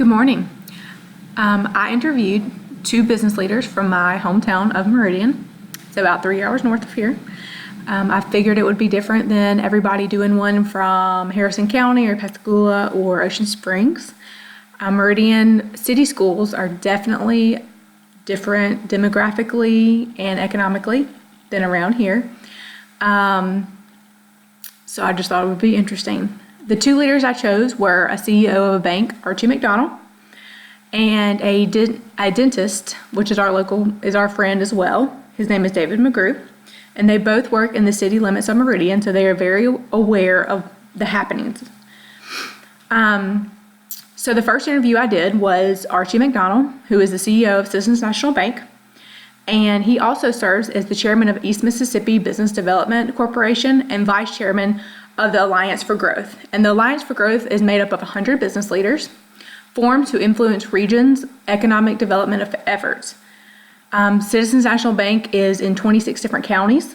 Good morning. I interviewed two business leaders from my hometown of Meridian. It's about 3 hours north of here. I figured it would be different than everybody doing one from Harrison County or Pascagoula or Ocean Springs. Meridian city schools are definitely different demographically and economically than around here. So I just thought it would be interesting. The two leaders I chose were a CEO of a bank, Archie McDonald, and a dentist, which is our friend as well. His name is David McGrew, and they both work in the city limits of Meridian, so they are very aware of the happenings. So the first interview I did was Archie McDonald, who is the CEO of Citizens National Bank, and he also serves as the chairman of East Mississippi Business Development Corporation and vice chairman of the Alliance for Growth. And the Alliance for Growth is made up of 100 business leaders formed to influence regions' economic development efforts. Citizens National Bank is in 26 different counties,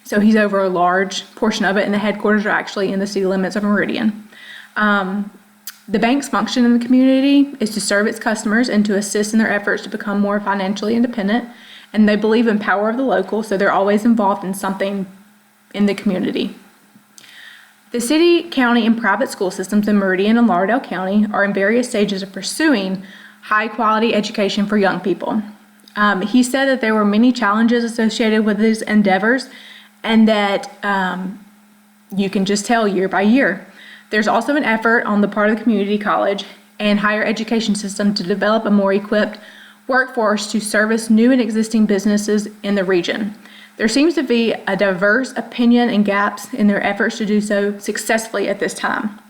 so he's over a large portion of it, and the headquarters are actually in the city limits of Meridian. The bank's function in the community is to serve its customers and to assist in their efforts to become more financially independent, and they believe in power of the local, so they're always involved in something in the community. The city, county, and private school systems in Meridian and Lauderdale County are in various stages of pursuing high-quality education for young people. He said that there were many challenges associated with his endeavors, and that you can just tell year by year. There's also an effort on the part of the community college and higher education system to develop a more equipped workforce to service new and existing businesses in the region. There seems to be a diverse opinion and gaps in their efforts to do so successfully at this time.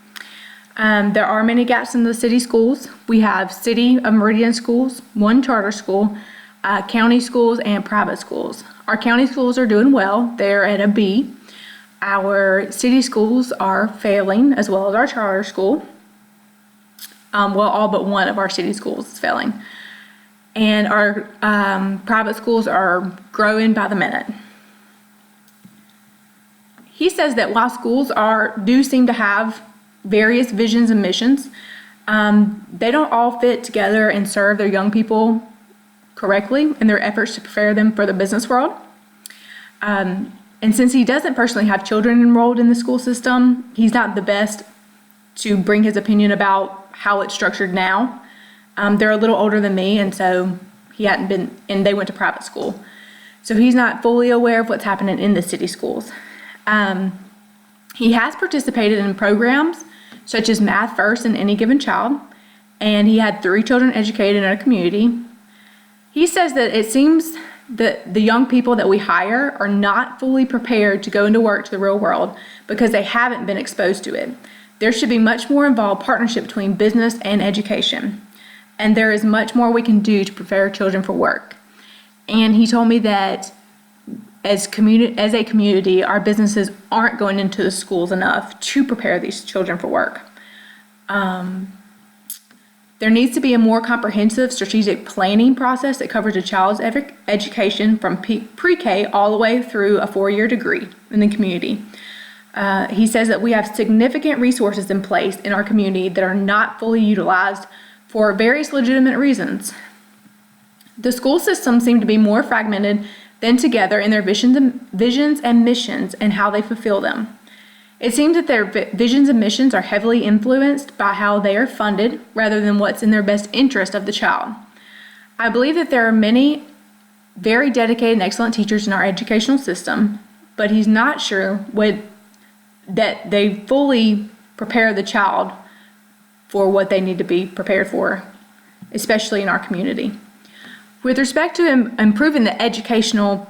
There are many gaps in the city schools. We have City of Meridian schools, one charter school, county schools, and private schools. Our county schools are doing well. They're at a B. Our city schools are failing, as well as our charter school. All but one of our city schools is failing. And our private schools are growing by the minute. He says that while schools do seem to have various visions and missions, they don't all fit together and serve their young people correctly in their efforts to prepare them for the business world. And since he doesn't personally have children enrolled in the school system, he's not the best to bring his opinion about how it's structured now. They're a little older than me, and so and they went to private school. So he's not fully aware of what's happening in the city schools. He has participated in programs such as Math First and Any Given Child, and he had 3 children educated in a community. He says that it seems that the young people that we hire are not fully prepared to go into work to the real world because they haven't been exposed to it. There should be much more involved partnership between business and education, and there is much more we can do to prepare children for work. And he told me that as a community, our businesses aren't going into the schools enough to prepare these children for work. There needs to be a more comprehensive strategic planning process that covers a child's education from pre-K all the way through a 4-year degree in the community. He says that we have significant resources in place in our community that are not fully utilized for various legitimate reasons. The school systems seem to be more fragmented than together in their visions and missions and how they fulfill them. It seems that their visions and missions are heavily influenced by how they are funded rather than what's in their best interest of the child. I believe that there are many very dedicated and excellent teachers in our educational system, but he's not sure that they fully prepare the child for what they need to be prepared for, especially in our community. With respect to improving the educational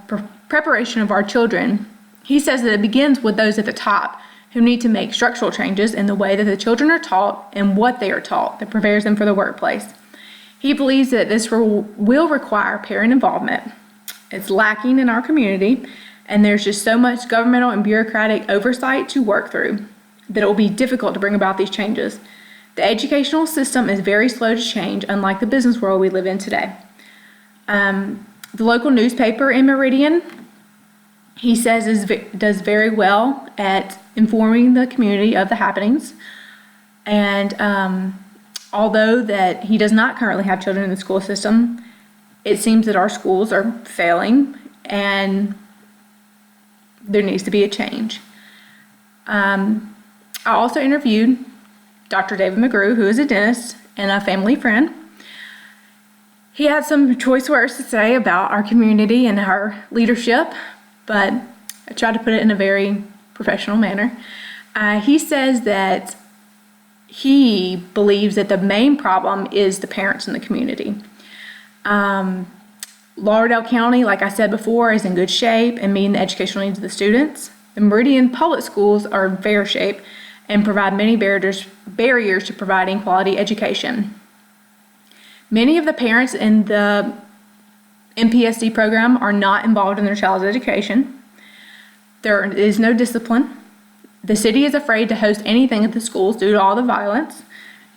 preparation of our children, he says that it begins with those at the top who need to make structural changes in the way that the children are taught and what they are taught that prepares them for the workplace. He believes that this will require parent involvement. It's lacking in our community, and there's just so much governmental and bureaucratic oversight to work through that it will be difficult to bring about these changes. The educational system is very slow to change, unlike the business world we live in today. The local newspaper in Meridian, he says, does very well at informing the community of the happenings. And although that he does not currently have children in the school system, it seems that our schools are failing and there needs to be a change. I also interviewed Dr. David McGrew, who is a dentist and a family friend. He had some choice words to say about our community and our leadership, but I tried to put it in a very professional manner. He says that he believes that the main problem is the parents in the community. Lauderdale County, like I said before, is in good shape and meeting the educational needs of the students. The Meridian Public Schools are in fair shape and provide many barriers to providing quality education. Many of the parents in the MPSD program are not involved in their child's education. There is no discipline. The city is afraid to host anything at the schools due to all the violence.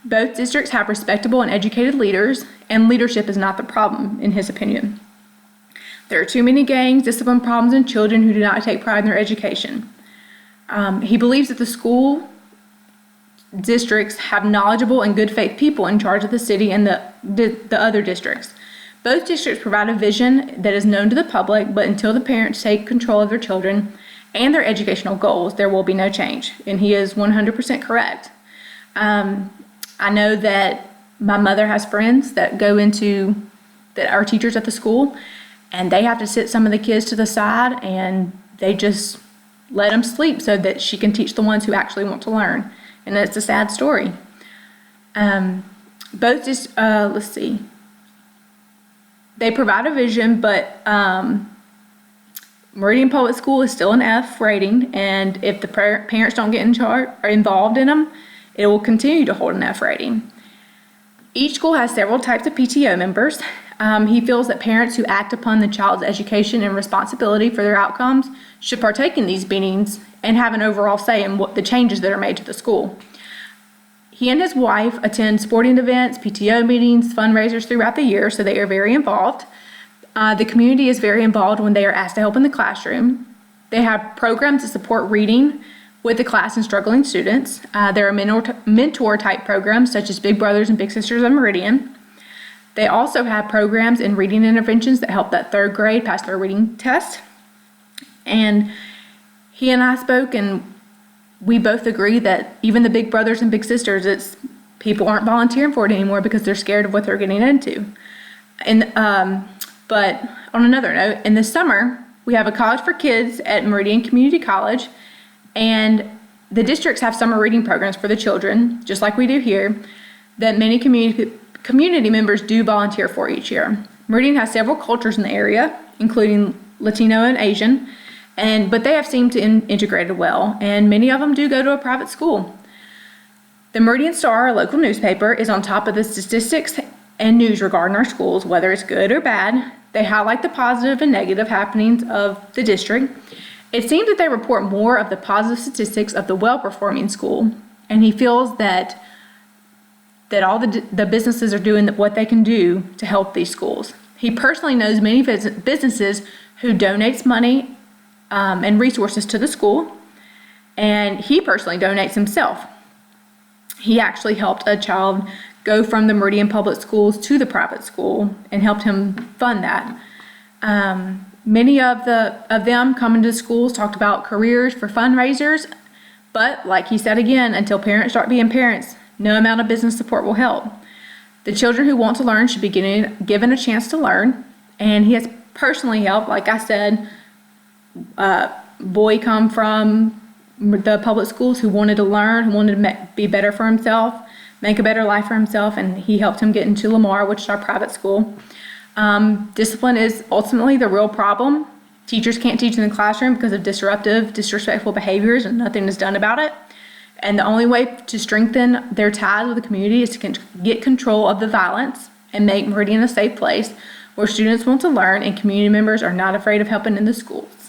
Both districts have respectable and educated leaders, and leadership is not the problem, in his opinion. There are too many gangs, discipline problems, and children who do not take pride in their education. He believes that the school districts have knowledgeable and good faith people in charge of the city and the other districts. Both districts provide a vision that is known to the public, but until the parents take control of their children and their educational goals, there will be no change. And he is 100% correct. I know that my mother has friends that are teachers at the school, and they have to sit some of the kids to the side and they just let them sleep so that she can teach the ones who actually want to learn. And it's a sad story. Let's see. They provide a vision, but Meridian Public School is still an F rating, and if the parents don't get involved in them, it will continue to hold an F rating. Each school has several types of PTO members. He feels that parents who act upon the child's education and responsibility for their outcomes should partake in these meetings and have an overall say in what the changes that are made to the school. He and his wife attend sporting events, PTO meetings, fundraisers throughout the year, so they are very involved. The community is very involved when they are asked to help in the classroom. They have programs to support reading with the class and struggling students. There are mentor type programs such as Big Brothers and Big Sisters of Meridian. They also have programs in reading interventions that help that third grade pass their reading test. And he and I spoke, and we both agree that even the Big Brothers and Big Sisters, people aren't volunteering for it anymore because they're scared of what they're getting into. But on another note, in the summer, we have a college for kids at Meridian Community College, and the districts have summer reading programs for the children, just like we do here, that many community members do volunteer for each year. Meridian has several cultures in the area, including Latino and Asian, but they have seemed to integrated well, and many of them do go to a private school. The Meridian Star, a local newspaper, is on top of the statistics and news regarding our schools, whether it's good or bad. They highlight the positive and negative happenings of the district. It seems that they report more of the positive statistics of the well-performing school, and he feels that all the businesses are doing what they can do to help these schools. He personally knows many businesses who donates money and resources to the school, and he personally donates himself. He actually helped a child go from the Meridian Public Schools to the private school and helped him fund that. Many of them coming to schools talked about careers for fundraisers, but like he said again, until parents start being parents, no amount of business support will help. The children who want to learn should be given a chance to learn, and he has personally helped, like I said, boy come from the public schools who wanted to learn, who wanted to be better for himself, make a better life for himself, and he helped him get into Lamar, which is our private school. Discipline is ultimately the real problem. Teachers can't teach in the classroom because of disrespectful behaviors, and nothing is done about it. And the only way to strengthen their ties with the community is to get control of the violence and make Meridian a safe place where students want to learn and community members are not afraid of helping in the schools.